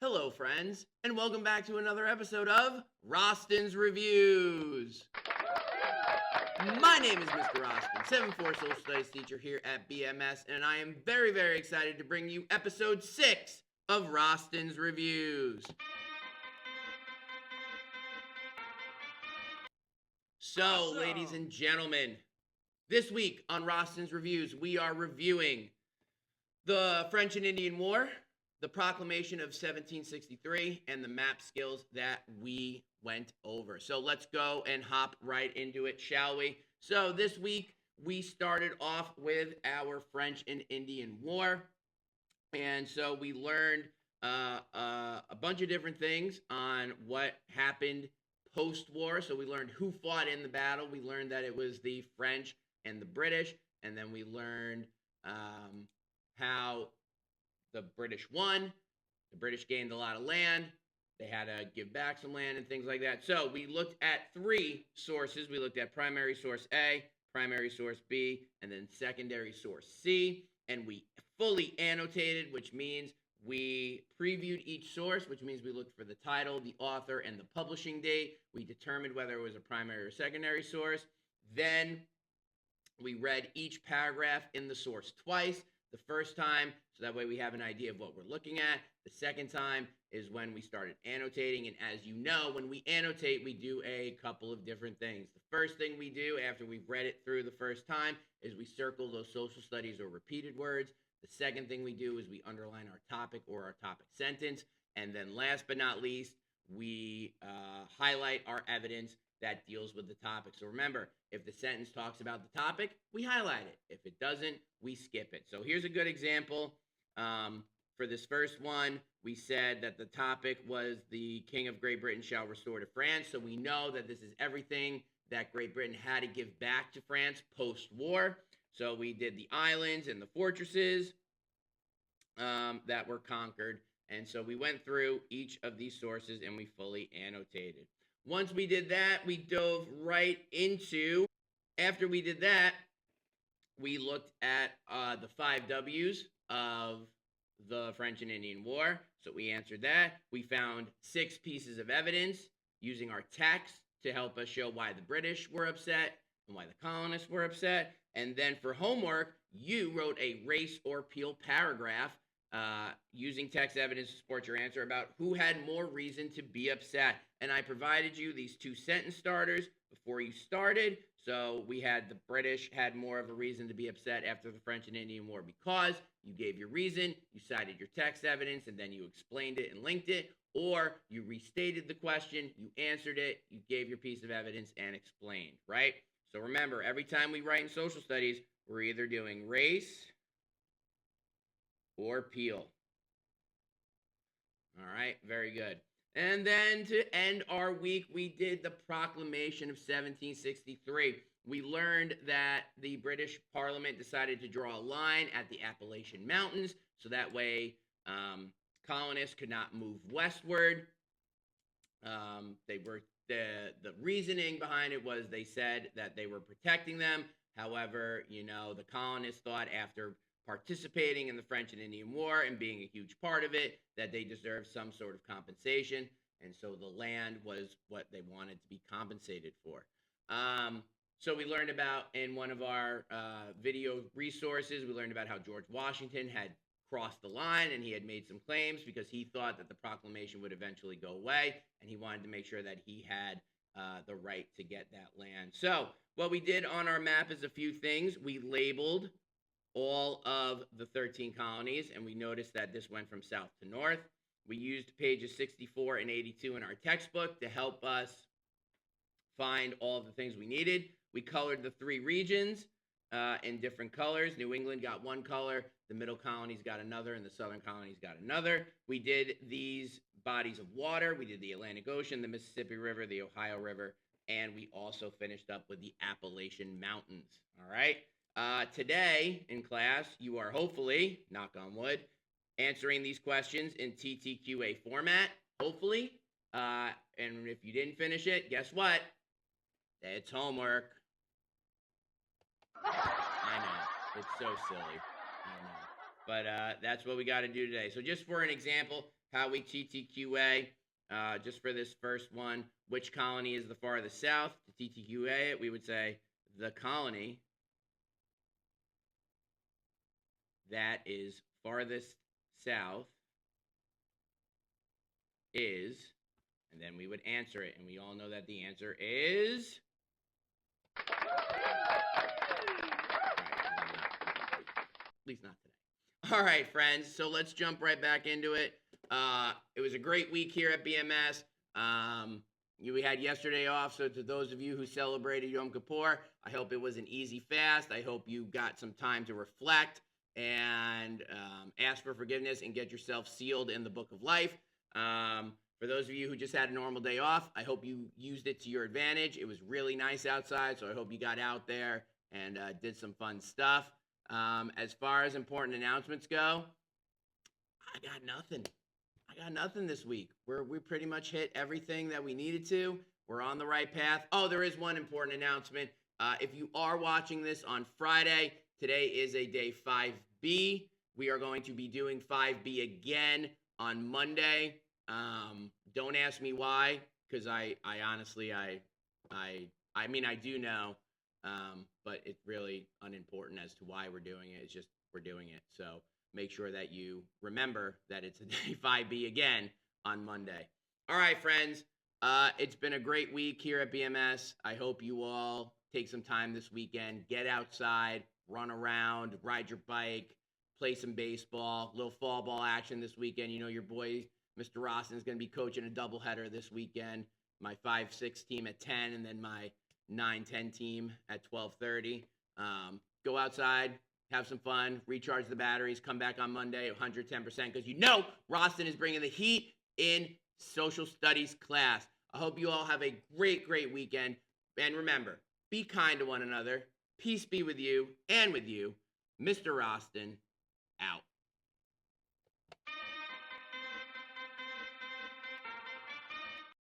Hello, friends, and welcome back to another episode of Rosten's Reviews. My name is Mr. Rosten, 7-4 social studies teacher here at BMS, and I am very, very excited to bring you episode 6 of Rosten's Reviews. So, ladies and gentlemen, this week on Rosten's Reviews, we are reviewing the French and Indian War, the Proclamation of 1763, and the map skills that we went over. So let's go and hop right into it, shall we? So this week, we started off with our French and Indian War. And so we learned a bunch of different things on what happened post-war. So we learned who fought in the battle. We learned that it was the French and the British. And then we learned how the British won. The British gained a lot of land. They had to give back some land and things like that. So we looked at 3 sources. We looked at primary source A, primary source B, and then secondary source C. And we fully annotated, which means we previewed each source, which means we looked for the title, the author, and the publishing date. We determined whether it was a primary or secondary source. Then we read each paragraph in the source twice. The first time, so that way we have an idea of what we're looking at. The second time is when we started annotating. And as you know, when we annotate, we do a couple of different things. The first thing we do after we've read it through the first time is we circle those social studies or repeated words. The second thing we do is we underline our topic or our topic sentence. And then last but not least, we highlight our evidence that deals with the topic. So remember, if the sentence talks about the topic, we highlight it. If it doesn't, we skip it. So here's a good example. For this first one, we said that the topic was the King of Great Britain shall restore to France. So we know that this is everything that Great Britain had to give back to France post-war. So we did the islands and the fortresses that were conquered. And so we went through each of these sources and we fully annotated. Once we did that, we dove right into, after we did that, we looked at the 5 W's of the French and Indian War. So we answered that. We found 6 pieces of evidence using our text to help us show why the British were upset and why the colonists were upset. And then for homework, you wrote a race or Peel paragraph using text evidence to support your answer about who had more reason to be upset. And I provided you these 2 sentence starters before you started. So we had the British had more of a reason to be upset after the French and Indian War because you gave your reason, you cited your text evidence, and then you explained it and linked it, or you restated the question, you answered it, you gave your piece of evidence and explained, right? So remember, every time we write in social studies, we're either doing race or Peel. All right, very good. And then to end our week, we did the Proclamation of 1763. We learned that the British Parliament decided to draw a line at the Appalachian Mountains, so that way colonists could not move westward. The reasoning behind it was they said that they were protecting them. However, the colonists thought after participating in the French and Indian War and being a huge part of it, that they deserved some sort of compensation. And so the land was what they wanted to be compensated for. So we learned about, in one of our video resources, we learned about how George Washington had crossed the line and he had made some claims because he thought that the proclamation would eventually go away. And he wanted to make sure that he had the right to get that land. So what we did on our map is a few things. We labeled all of the 13 colonies, and we noticed that this went from south to north. We used pages 64 and 82 in our textbook to help us find all of the things we needed. We colored the 3 regions in different colors. New England got one color, the middle colonies got another, and the southern colonies got another. We did these bodies of water. We did the Atlantic Ocean, the Mississippi River, the Ohio River, and we also finished up with the Appalachian Mountains. All right. Today in class, you are hopefully, knock on wood, answering these questions in TTQA format, hopefully. And if you didn't finish it, guess what? It's homework. I know. It's so silly. I know. But that's what we got to do today. So just for an example, how we TTQA, just for this first one, which colony is the farthest south? To TTQA it, we would say the colony that is farthest south is, and then we would answer it, and we all know that the answer is... At least not today. All right, friends, so let's jump right back into it. It was a great week here at BMS. We had yesterday off, so to those of you who celebrated Yom Kippur, I hope it was an easy fast. I hope you got some time to reflect and ask for forgiveness and get yourself sealed in the book of life. For those of you who just had a normal day off, I hope you used it to your advantage. It was really nice outside, so I hope you got out there and did some fun stuff. As far as important announcements go, I got nothing this week. We pretty much hit everything that we needed to. We're on the right path. Oh, there is one important announcement. If you are watching this on Friday, today is a day 5B. We are going to be doing 5B again on Monday. Don't ask me why, because I honestly, I mean, I do know, but it's really unimportant as to why we're doing it. It's just we're doing it. So make sure that you remember that it's a day 5B again on Monday. All right, friends. It's been a great week here at BMS. I hope you all take some time this weekend, get outside, run around, ride your bike, play some baseball, little fall ball action this weekend. You know, your boy, Mr. Rosten, is going to be coaching a doubleheader this weekend. My 5-6 team at 10 and then my 9-10 team at 12:30. Go outside, have some fun, recharge the batteries, come back on Monday 110% because you know Rosten is bringing the heat in social studies class. I hope you all have a great, great weekend. And remember, be kind to one another. Peace be with you and with you. Mr. Rosten, out.